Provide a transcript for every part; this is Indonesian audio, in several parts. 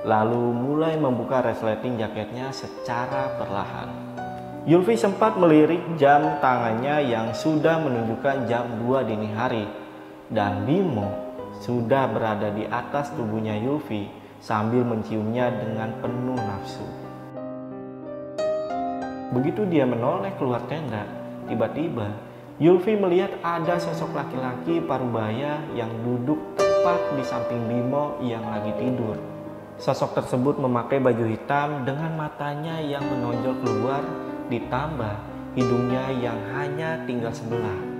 lalu mulai membuka resleting jaketnya secara perlahan. Yulfi sempat melirik jam tangannya yang sudah menunjukkan jam 2 dini hari, dan Bimo sudah berada di atas tubuhnya Yulfi sambil menciumnya dengan penuh nafsu. Begitu dia menoleh keluar tenda, tiba-tiba Yulfi melihat ada sosok laki-laki parubaya yang duduk tepat di samping Bimo yang lagi tidur. Sosok tersebut memakai baju hitam dengan matanya yang menonjol keluar, ditambah hidungnya yang hanya tinggal sebelah.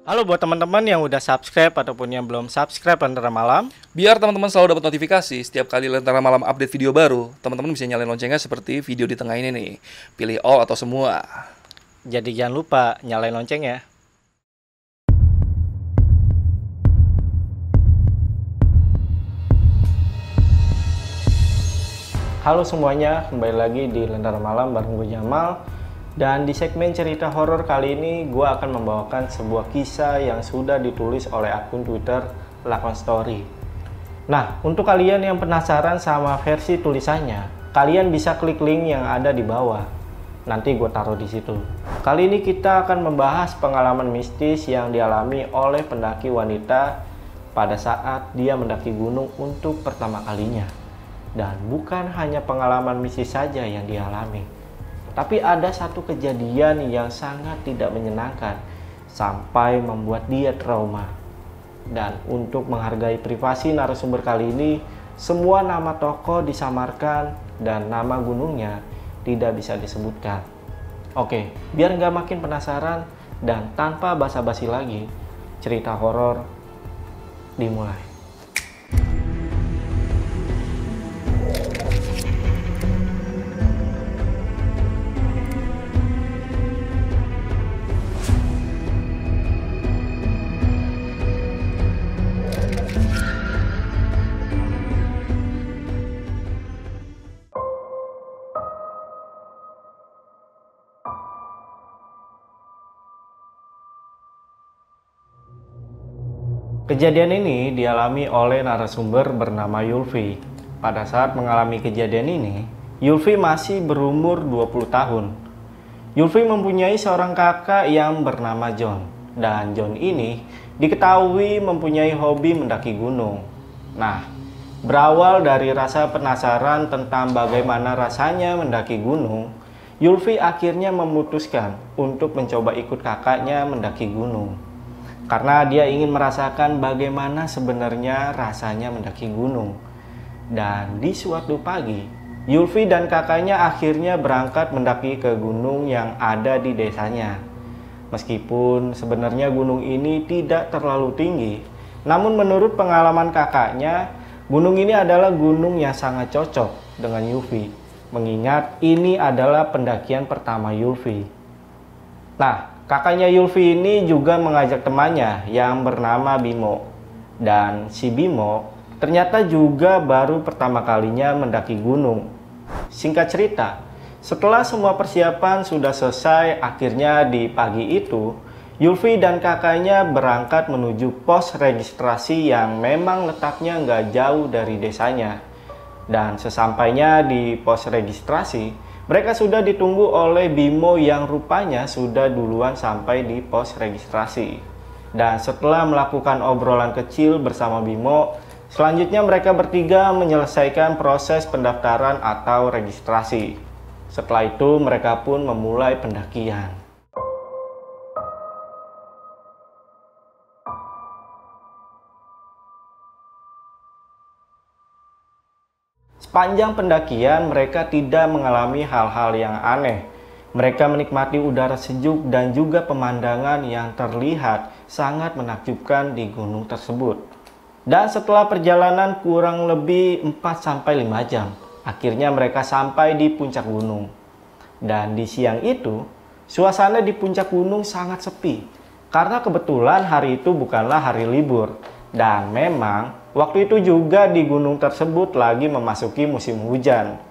Halo buat teman-teman yang udah subscribe ataupun yang belum subscribe Lentera Malam. Biar teman-teman selalu dapat notifikasi setiap kali Lentera Malam update video baru, teman-teman bisa nyalain loncengnya seperti video di tengah ini nih. Pilih all atau semua. Jadi jangan lupa nyalain lonceng ya. Halo semuanya, kembali lagi di Lentera Malam bareng gue Jamal. Dan di segmen cerita horor kali ini gue akan membawakan sebuah kisah yang sudah ditulis oleh akun Twitter Lakon Story. Nah, untuk kalian yang penasaran sama versi tulisannya, kalian bisa klik link yang ada di bawah. Nanti gue taruh di situ. Kali ini kita akan membahas pengalaman mistis yang dialami oleh pendaki wanita pada saat dia mendaki gunung untuk pertama kalinya. Dan bukan hanya pengalaman mistis saja yang dialami, tapi ada satu kejadian yang sangat tidak menyenangkan sampai membuat dia trauma. Dan untuk menghargai privasi narasumber kali ini, semua nama tokoh disamarkan dan nama gunungnya tidak bisa disebutkan. Oke, biar nggak makin penasaran dan tanpa basa-basi lagi, cerita horor dimulai. Kejadian ini dialami oleh narasumber bernama Yulfi. Pada saat mengalami kejadian ini, Yulfi masih berumur 20 tahun. Yulfi mempunyai seorang kakak yang bernama John. Dan John ini diketahui mempunyai hobi mendaki gunung. Nah, berawal dari rasa penasaran tentang bagaimana rasanya mendaki gunung, Yulfi akhirnya memutuskan untuk mencoba ikut kakaknya mendaki gunung. Karena dia ingin merasakan bagaimana sebenarnya rasanya mendaki gunung. Dan di suatu pagi, Yulfi dan kakaknya akhirnya berangkat mendaki ke gunung yang ada di desanya. Meskipun sebenarnya gunung ini tidak terlalu tinggi, namun menurut pengalaman kakaknya, gunung ini adalah gunung yang sangat cocok dengan Yulfi, mengingat ini adalah pendakian pertama Yulfi. Nah, kakaknya Yulfi ini juga mengajak temannya yang bernama Bimo. Dan si Bimo ternyata juga baru pertama kalinya mendaki gunung. Singkat cerita, setelah semua persiapan sudah selesai, akhirnya di pagi itu, Yulfi dan kakaknya berangkat menuju pos registrasi yang memang letaknya nggak jauh dari desanya. Dan sesampainya di pos registrasi, mereka sudah ditunggu oleh Bimo yang rupanya sudah duluan sampai di pos registrasi. Dan setelah melakukan obrolan kecil bersama Bimo, selanjutnya mereka bertiga menyelesaikan proses pendaftaran atau registrasi. Setelah itu mereka pun memulai pendakian. Sepanjang pendakian, mereka tidak mengalami hal-hal yang aneh. Mereka menikmati udara sejuk dan juga pemandangan yang terlihat sangat menakjubkan di gunung tersebut. Dan setelah perjalanan kurang lebih 4-5 jam, akhirnya mereka sampai di puncak gunung. Dan di siang itu, suasana di puncak gunung sangat sepi. Karena kebetulan hari itu bukanlah hari libur. Dan memang waktu itu juga di gunung tersebut lagi memasuki musim hujan.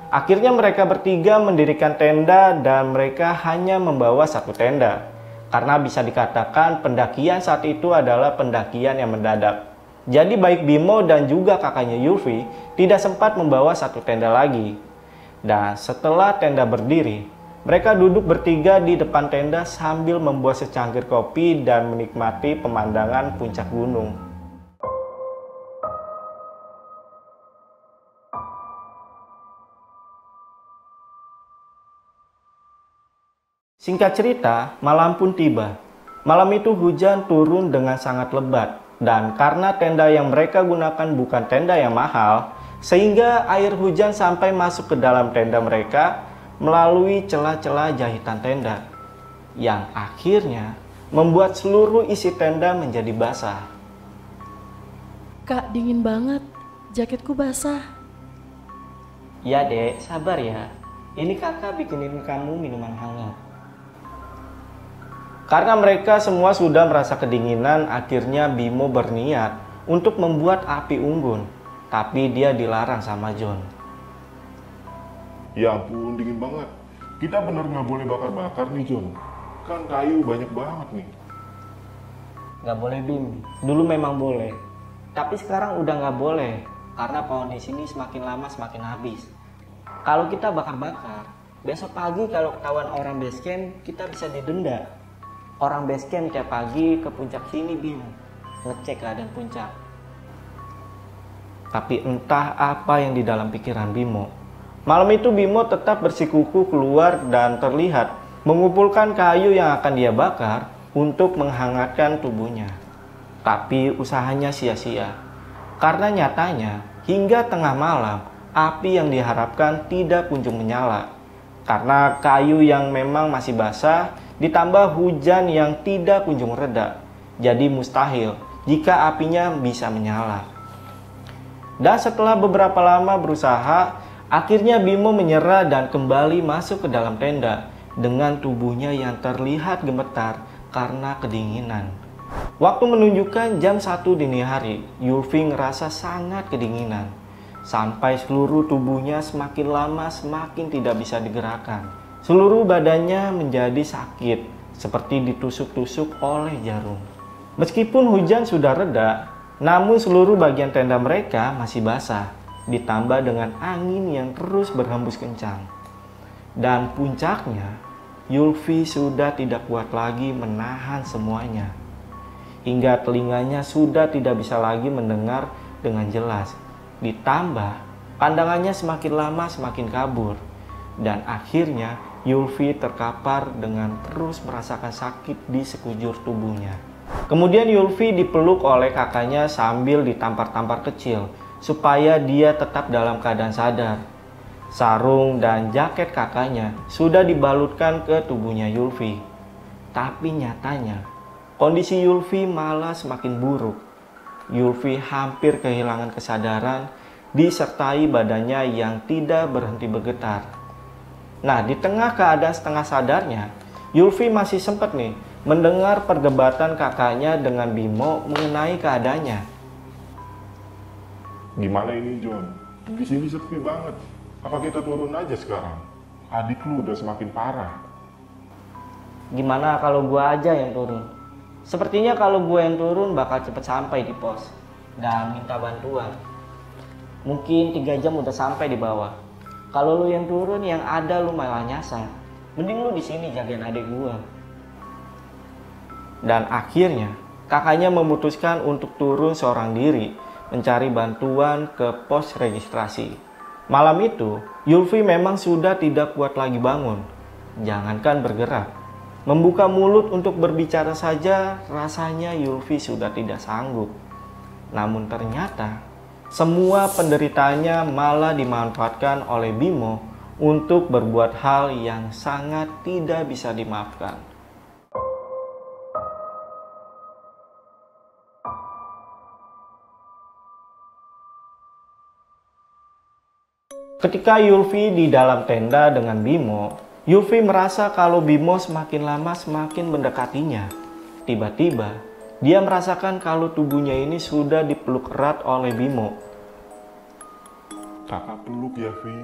Akhirnya mereka bertiga mendirikan tenda dan mereka hanya membawa satu tenda. Karena bisa dikatakan pendakian saat itu adalah pendakian yang mendadak. Jadi baik Bimo dan juga kakaknya Yulfi tidak sempat membawa satu tenda lagi. Dan setelah tenda berdiri, mereka duduk bertiga di depan tenda sambil membuat secangkir kopi dan menikmati pemandangan puncak gunung. Singkat cerita, malam pun tiba. Malam itu hujan turun dengan sangat lebat. Dan karena tenda yang mereka gunakan bukan tenda yang mahal, sehingga air hujan sampai masuk ke dalam tenda mereka melalui celah-celah jahitan tenda, yang akhirnya membuat seluruh isi tenda menjadi basah. Kak, dingin banget. Jaketku basah. Ya dek, sabar ya. Ini kakak bikinin kamu minuman hangat. Karena mereka semua sudah merasa kedinginan, akhirnya Bimo berniat untuk membuat api unggun. Tapi dia dilarang sama John. Ya ampun, dingin banget. Kita bener nggak boleh bakar-bakar nih, John. Kan kayu banyak banget nih. Nggak boleh, Bim. Dulu memang boleh. Tapi sekarang udah nggak boleh. Karena pohon di sini semakin lama semakin habis. Kalau kita bakar-bakar, besok pagi kalau ketahuan orang basecamp, kita bisa didenda. Orang basecamp tiap pagi ke puncak sini, Bim. Ngecek keadaan puncak. Tapi entah apa yang di dalam pikiran Bimo. Malam itu Bimo tetap bersikukuh keluar dan terlihat mengumpulkan kayu yang akan dia bakar untuk menghangatkan tubuhnya. Tapi usahanya sia-sia. Karena nyatanya hingga tengah malam api yang diharapkan tidak kunjung menyala. Karena kayu yang memang masih basah ditambah hujan yang tidak kunjung reda. Jadi mustahil jika apinya bisa menyala. Dan setelah beberapa lama berusaha, akhirnya Bimo menyerah dan kembali masuk ke dalam tenda dengan tubuhnya yang terlihat gemetar karena kedinginan. Waktu menunjukkan jam 1 dini hari, Yulfi ngerasa sangat kedinginan. Sampai seluruh tubuhnya semakin lama semakin tidak bisa digerakkan. Seluruh badannya menjadi sakit, seperti ditusuk-tusuk oleh jarum. Meskipun hujan sudah reda, namun seluruh bagian tenda mereka masih basah, ditambah dengan angin yang terus berhembus kencang. Dan puncaknya, Yulfi sudah tidak kuat lagi menahan semuanya. Hingga telinganya sudah tidak bisa lagi mendengar dengan jelas. Ditambah, pandangannya semakin lama semakin kabur. Dan akhirnya, Yulfi terkapar dengan terus merasakan sakit di sekujur tubuhnya. Kemudian Yulfi dipeluk oleh kakaknya sambil ditampar-tampar kecil supaya dia tetap dalam keadaan sadar. Sarung dan jaket kakaknya sudah dibalutkan ke tubuhnya Yulfi. Tapi nyatanya kondisi Yulfi malah semakin buruk. Yulfi hampir kehilangan kesadaran disertai badannya yang tidak berhenti bergetar. Nah, di tengah keadaan setengah sadarnya, Yulfi masih sempat nih mendengar perdebatan kakaknya dengan Bimo mengenai keadaannya. Gimana ini, John? Di sini sepi banget. Apa kita turun aja sekarang? Adik lu udah semakin parah. Gimana kalau gua aja yang turun? Sepertinya kalau gua yang turun bakal cepet sampai di pos dan minta bantuan. Mungkin 3 jam udah sampai di bawah. Kalau lu yang turun, yang ada lu malah nyasar. Mending lu di sini jagain adik gua. Dan akhirnya kakaknya memutuskan untuk turun seorang diri mencari bantuan ke pos registrasi. Malam itu Yulfi memang sudah tidak kuat lagi bangun. Jangankan bergerak, membuka mulut untuk berbicara saja rasanya Yulfi sudah tidak sanggup. Namun ternyata semua penderitaannya malah dimanfaatkan oleh Bimo untuk berbuat hal yang sangat tidak bisa dimaafkan. Ketika Yulfi di dalam tenda dengan Bimo, Yulfi merasa kalau Bimo semakin lama semakin mendekatinya. Tiba-tiba, dia merasakan kalau tubuhnya ini sudah dipeluk erat oleh Bimo. Kakak peluk ya, Vi.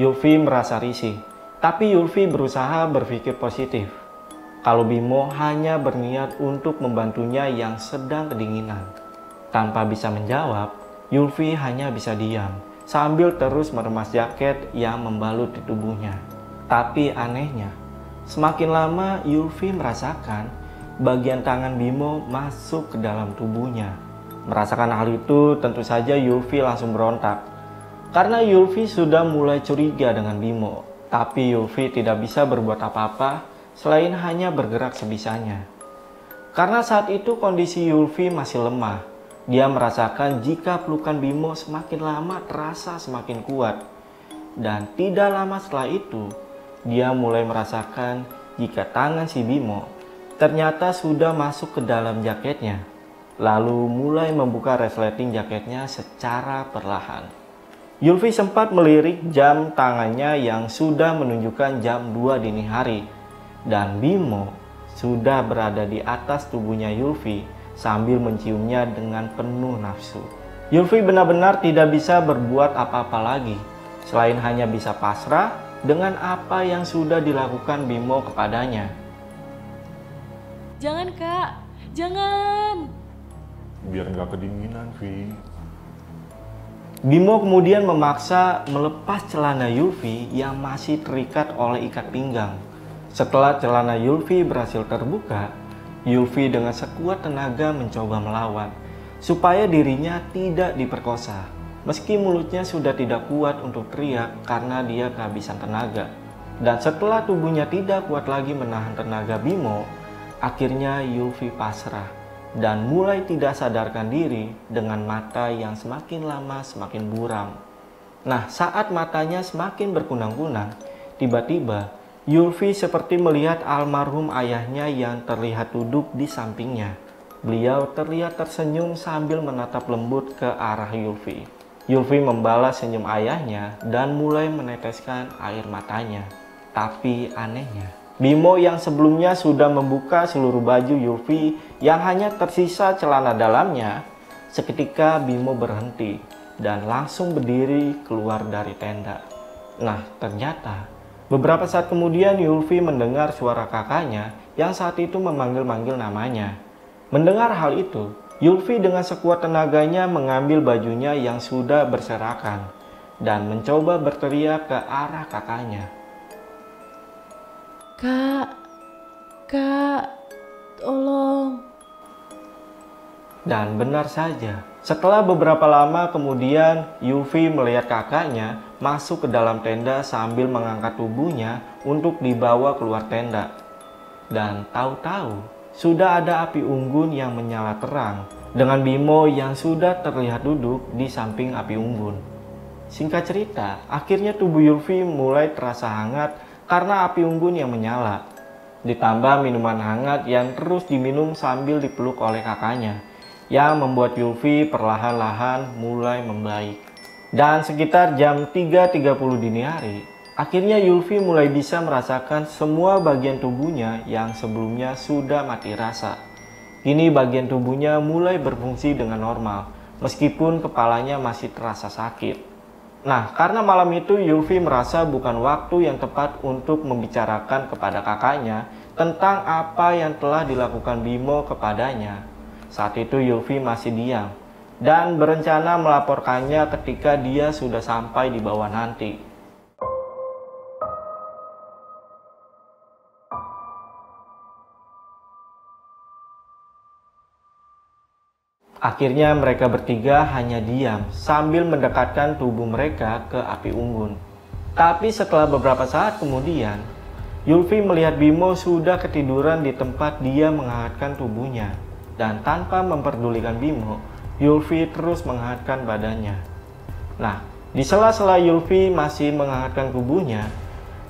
Yulfi merasa risih, tapi Yulfi berusaha berpikir positif. kalau Bimo hanya berniat untuk membantunya yang sedang kedinginan. Tanpa bisa menjawab, Yulvi hanya bisa diam sambil terus meremas jaket yang membalut di tubuhnya. Tapi anehnya, semakin lama Yulvi merasakan bagian tangan Bimo masuk ke dalam tubuhnya. Merasakan hal itu, tentu saja Yulvi langsung berontak. Karena Yulvi sudah mulai curiga dengan Bimo. Tapi Yulvi tidak bisa berbuat apa-apa selain hanya bergerak sebisanya. Karena saat itu kondisi Yulvi masih lemah. Dia merasakan jika pelukan Bimo semakin lama terasa semakin kuat. Dan tidak lama setelah itu, dia mulai merasakan jika tangan si Bimo ternyata sudah masuk ke dalam jaketnya. Lalu mulai membuka resleting jaketnya secara perlahan. Yulvi sempat melirik jam tangannya yang sudah menunjukkan jam 2 dini hari. Dan Bimo sudah berada di atas tubuhnya Yulvi sambil menciumnya dengan penuh nafsu. Yulvi benar-benar tidak bisa berbuat apa-apa lagi selain hanya bisa pasrah dengan apa yang sudah dilakukan Bimo kepadanya. Jangan Kak, jangan. Biar nggak kedinginan, Vi. Bimo kemudian memaksa melepas celana Yulvi yang masih terikat oleh ikat pinggang. Setelah celana Yulvi berhasil terbuka, Yulvi dengan sekuat tenaga mencoba melawan supaya dirinya tidak diperkosa. Meski mulutnya sudah tidak kuat untuk teriak karena dia kehabisan tenaga. Dan setelah tubuhnya tidak kuat lagi menahan tenaga Bimo, akhirnya Yulvi pasrah dan mulai tidak sadarkan diri dengan mata yang semakin lama semakin buram. Nah, saat matanya semakin berkunang-kunang, tiba-tiba Yulvi seperti melihat almarhum ayahnya yang terlihat duduk di sampingnya. Beliau terlihat tersenyum sambil menatap lembut ke arah Yulvi. Yulvi membalas senyum ayahnya dan mulai meneteskan air matanya. Tapi anehnya, Bimo yang sebelumnya sudah membuka seluruh baju Yulvi yang hanya tersisa celana dalamnya, seketika Bimo berhenti dan langsung berdiri keluar dari tenda. Nah, ternyata beberapa saat kemudian Yulvi mendengar suara kakaknya yang saat itu memanggil-manggil namanya. Mendengar hal itu, Yulvi dengan sekuat tenaganya mengambil bajunya yang sudah berserakan dan mencoba berteriak ke arah kakaknya. Kak, tolong. Dan benar saja, setelah beberapa lama kemudian Yulvi melihat kakaknya masuk ke dalam tenda sambil mengangkat tubuhnya untuk dibawa keluar tenda. Dan tahu-tahu sudah ada api unggun yang menyala terang dengan Bimo yang sudah terlihat duduk di samping api unggun. Singkat cerita, akhirnya tubuh Yulvi mulai terasa hangat karena api unggun yang menyala. Ditambah minuman hangat yang terus diminum sambil dipeluk oleh kakaknya, yang membuat Yulvi perlahan-lahan mulai membaik. Dan sekitar jam 3.30 dini hari, akhirnya Yulvi mulai bisa merasakan semua bagian tubuhnya yang sebelumnya sudah mati rasa. Kini bagian tubuhnya mulai berfungsi dengan normal, meskipun kepalanya masih terasa sakit. Nah, karena malam itu Yulvi merasa bukan waktu yang tepat untuk membicarakan kepada kakaknya tentang apa yang telah dilakukan Bimo kepadanya. Saat itu Yulvi masih diam dan berencana melaporkannya ketika dia sudah sampai di bawah nanti. Akhirnya mereka bertiga hanya diam sambil mendekatkan tubuh mereka ke api unggun. Tapi setelah beberapa saat kemudian, Yulvi melihat Bimo sudah ketiduran di tempat dia menghangatkan tubuhnya. Dan tanpa memperdulikan Bimo, Yulvi terus menghangatkan badannya. Nah, di sela-sela Yulvi masih menghangatkan tubuhnya,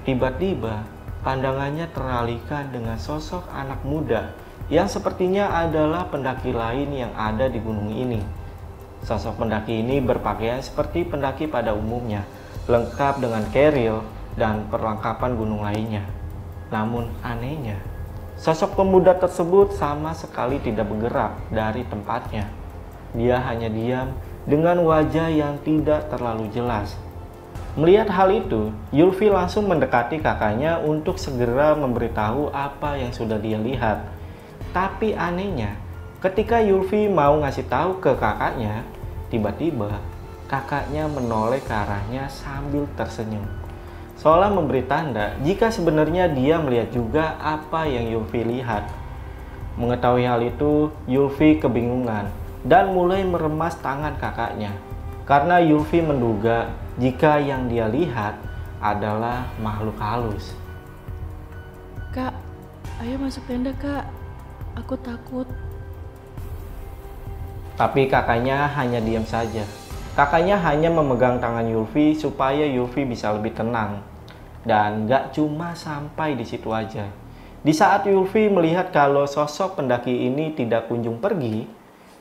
tiba-tiba pandangannya teralihkan dengan sosok anak muda yang sepertinya adalah pendaki lain yang ada di gunung ini. Sosok pendaki ini berpakaian seperti pendaki pada umumnya, lengkap dengan keril dan perlengkapan gunung lainnya. Namun anehnya, sosok pemuda tersebut sama sekali tidak bergerak dari tempatnya. Dia hanya diam dengan wajah yang tidak terlalu jelas. Melihat hal itu, Yulfi langsung mendekati kakaknya untuk segera memberitahu apa yang sudah dia lihat. Tapi anehnya, ketika Yulfi mau ngasih tahu ke kakaknya, tiba-tiba kakaknya menoleh ke arahnya sambil tersenyum, seolah memberi tanda jika sebenarnya dia melihat juga apa yang Yulfi lihat. Mengetahui hal itu, Yulfi kebingungan dan mulai meremas tangan kakaknya. Karena Yulfi menduga jika yang dia lihat adalah makhluk halus. Kak, ayo masuk tenda kak. Aku takut. Tapi kakaknya hanya diam saja. Kakaknya hanya memegang tangan Yulfi supaya Yulfi bisa lebih tenang. Dan gak cuma sampai di situ aja. Di saat Yulfi melihat kalau sosok pendaki ini tidak kunjung pergi,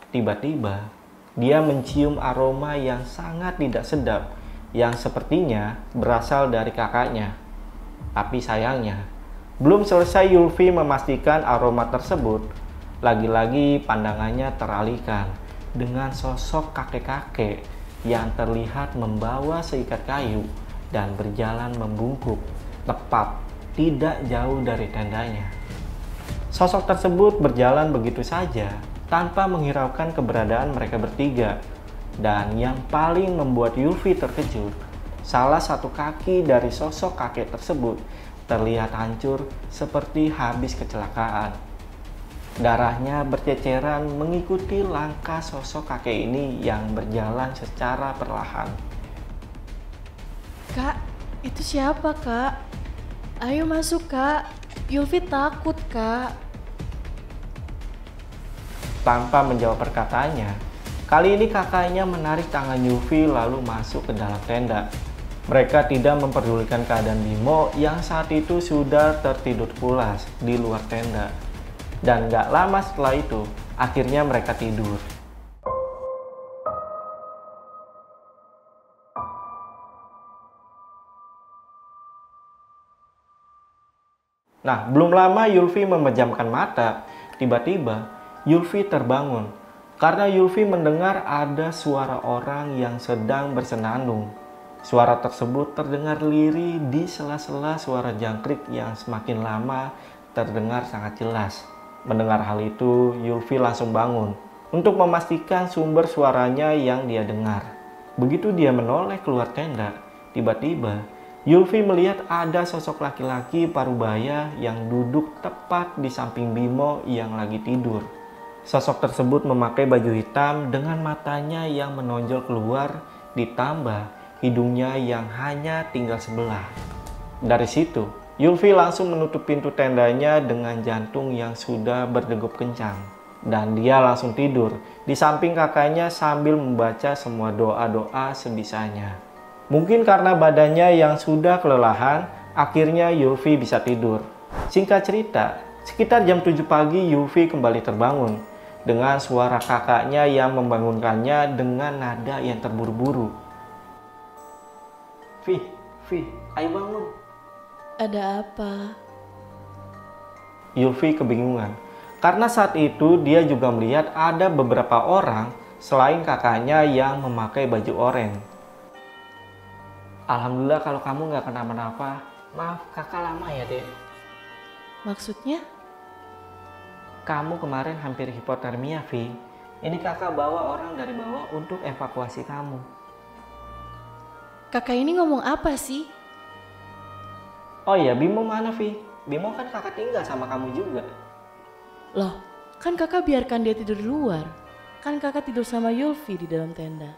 tiba-tiba dia mencium aroma yang sangat tidak sedap yang sepertinya berasal dari kakaknya. Tapi sayangnya, belum selesai Yulfi memastikan aroma tersebut, lagi-lagi pandangannya teralihkan dengan sosok kakek-kakek yang terlihat membawa seikat kayu dan berjalan membungkuk tepat tidak jauh dari tendanya. Sosok tersebut berjalan begitu saja tanpa menghiraukan keberadaan mereka bertiga. Dan yang paling membuat Yulfi terkejut, salah satu kaki dari sosok kakek tersebut terlihat hancur seperti habis kecelakaan. Darahnya berceceran mengikuti langkah sosok kakek ini yang berjalan secara perlahan. Kak, itu siapa kak? Ayo masuk kak. Yulfi takut kak. Tanpa menjawab perkataannya, kali ini kakaknya menarik tangan Yulfi lalu masuk ke dalam tenda. Mereka tidak memperdulikan keadaan Bimo yang saat itu sudah tertidur pulas di luar tenda. Dan gak lama setelah itu, akhirnya mereka tidur. Nah, belum lama Yulfi memejamkan mata, tiba-tiba Yulfi terbangun karena Yulfi mendengar ada suara orang yang sedang bersenandung. Suara tersebut terdengar lirih di sela-sela suara jangkrik yang semakin lama terdengar sangat jelas. Mendengar hal itu, Yulfi langsung bangun untuk memastikan sumber suaranya yang dia dengar. Begitu dia menoleh keluar tenda, tiba-tiba Yulfi melihat ada sosok laki-laki parubaya yang duduk tepat di samping Bimo yang lagi tidur. Sosok tersebut memakai baju hitam dengan matanya yang menonjol keluar, ditambah hidungnya yang hanya tinggal sebelah. Dari situ, Yulfi langsung menutup pintu tendanya dengan jantung yang sudah berdegup kencang. Dan dia langsung tidur di samping kakaknya sambil membaca semua doa-doa sebisanya. Mungkin karena badannya yang sudah kelelahan, akhirnya Yulfi bisa tidur. Singkat cerita, sekitar jam 7 pagi Yulfi kembali terbangun dengan suara kakaknya yang membangunkannya dengan nada yang terburu-buru. Vi, ayo bangun. Ada apa? Yulfi kebingungan, karena saat itu dia juga melihat ada beberapa orang selain kakaknya yang memakai baju oranye. Alhamdulillah kalau kamu nggak kenapa-napa. Maaf, kakak lama ya, Dek. Maksudnya? Kamu kemarin hampir hipotermia, Vi. Ini kakak bawa orang dari bawah untuk evakuasi kamu. Kakak ini ngomong apa sih? Oh iya, Bimo mana, Vi? Bimo kan kakak tinggal sama kamu juga. Loh, kan kakak biarkan dia tidur di luar. Kan kakak tidur sama Yulfi di dalam tenda.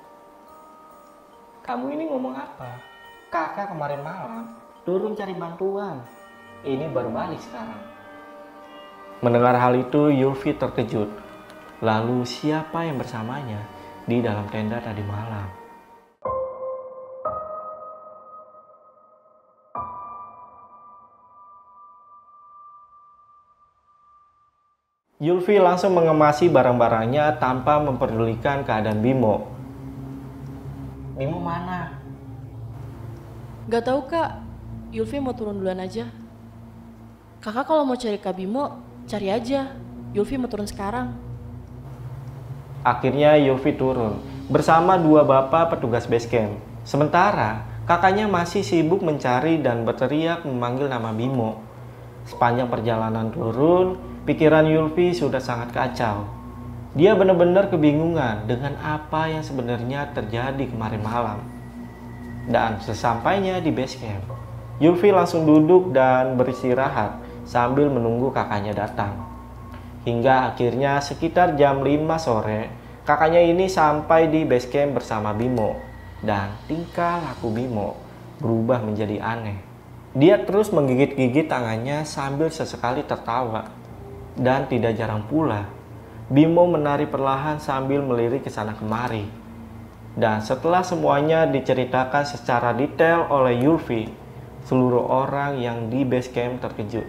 Kamu ini ngomong apa? Kakak kemarin malam turun cari bantuan. Ini baru balik sekarang. Mendengar hal itu, Yulfi terkejut. Lalu siapa yang bersamanya di dalam tenda tadi malam? Yulfi langsung mengemasi barang-barangnya tanpa memperdulikan keadaan Bimo. Bimo mana? Gak tahu kak, Yulfi mau turun duluan aja. Kakak kalau mau cari Kak Bimo, cari aja. Yulfi mau turun sekarang. Akhirnya Yulfi turun bersama dua bapak petugas base camp. Sementara kakaknya masih sibuk mencari dan berteriak memanggil nama Bimo. Sepanjang perjalanan turun, pikiran Yulvi sudah sangat kacau. Dia benar-benar kebingungan dengan apa yang sebenarnya terjadi kemarin malam. Dan sesampainya di base camp, Yulvi langsung duduk dan beristirahat sambil menunggu kakaknya datang. Hingga akhirnya sekitar jam 5 sore, kakaknya ini sampai di base camp bersama Bimo. Dan tingkah laku Bimo berubah menjadi aneh. Dia terus menggigit-gigit tangannya sambil sesekali tertawa. Dan tidak jarang pula, Bimo menari perlahan sambil melirik ke sana kemari. Dan setelah semuanya diceritakan secara detail oleh Yulvi, seluruh orang yang di base camp terkejut.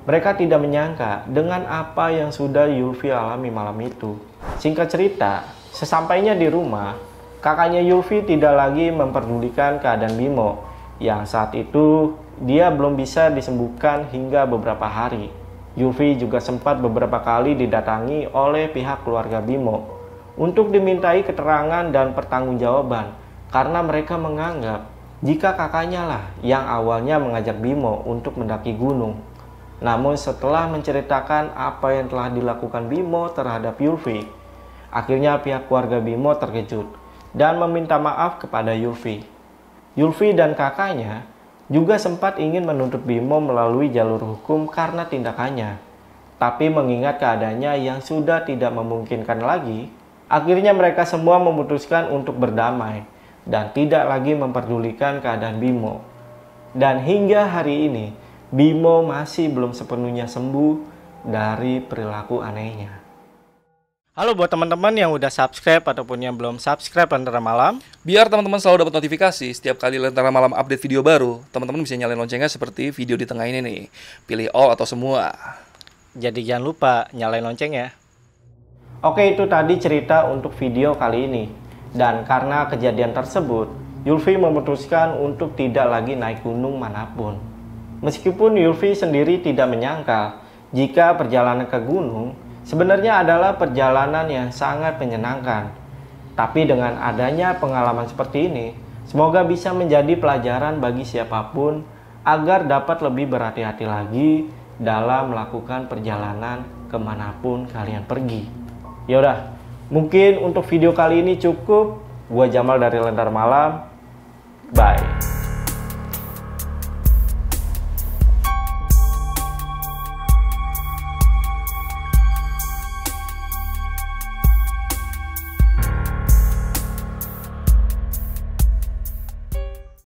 Mereka tidak menyangka dengan apa yang sudah Yulvi alami malam itu. Singkat cerita, sesampainya di rumah, kakaknya Yulvi tidak lagi memperdulikan keadaan Bimo, yang saat itu dia belum bisa disembuhkan hingga beberapa hari. Yulvi juga sempat beberapa kali didatangi oleh pihak keluarga Bimo untuk dimintai keterangan dan pertanggungjawaban karena mereka menganggap jika kakaknya lah yang awalnya mengajak Bimo untuk mendaki gunung. Namun setelah menceritakan apa yang telah dilakukan Bimo terhadap Yulvi, akhirnya pihak keluarga Bimo terkejut dan meminta maaf kepada Yulvi. Yulvi dan kakaknya juga sempat ingin menuntut Bimo melalui jalur hukum karena tindakannya. Tapi mengingat keadaannya yang sudah tidak memungkinkan lagi, akhirnya mereka semua memutuskan untuk berdamai dan tidak lagi memperdulikan keadaan Bimo. Dan hingga hari ini, Bimo masih belum sepenuhnya sembuh dari perilaku anehnya. Halo buat teman-teman yang udah subscribe ataupun yang belum subscribe Lentera Malam. Biar teman-teman selalu dapat notifikasi setiap kali Lentera Malam update video baru, teman-teman bisa nyalain loncengnya seperti video di tengah ini nih. Pilih all atau semua. Jadi jangan lupa nyalain lonceng ya. Oke, itu tadi cerita untuk video kali ini. Dan karena kejadian tersebut, Yulvi memutuskan untuk tidak lagi naik gunung manapun. Meskipun Yulvi sendiri tidak menyangka jika perjalanan ke gunung sebenarnya adalah perjalanan yang sangat menyenangkan. Tapi dengan adanya pengalaman seperti ini, semoga bisa menjadi pelajaran bagi siapapun agar dapat lebih berhati-hati lagi dalam melakukan perjalanan kemanapun kalian pergi. Yaudah, mungkin untuk video kali ini cukup. Gua Jamal dari Lentera Malam. Bye.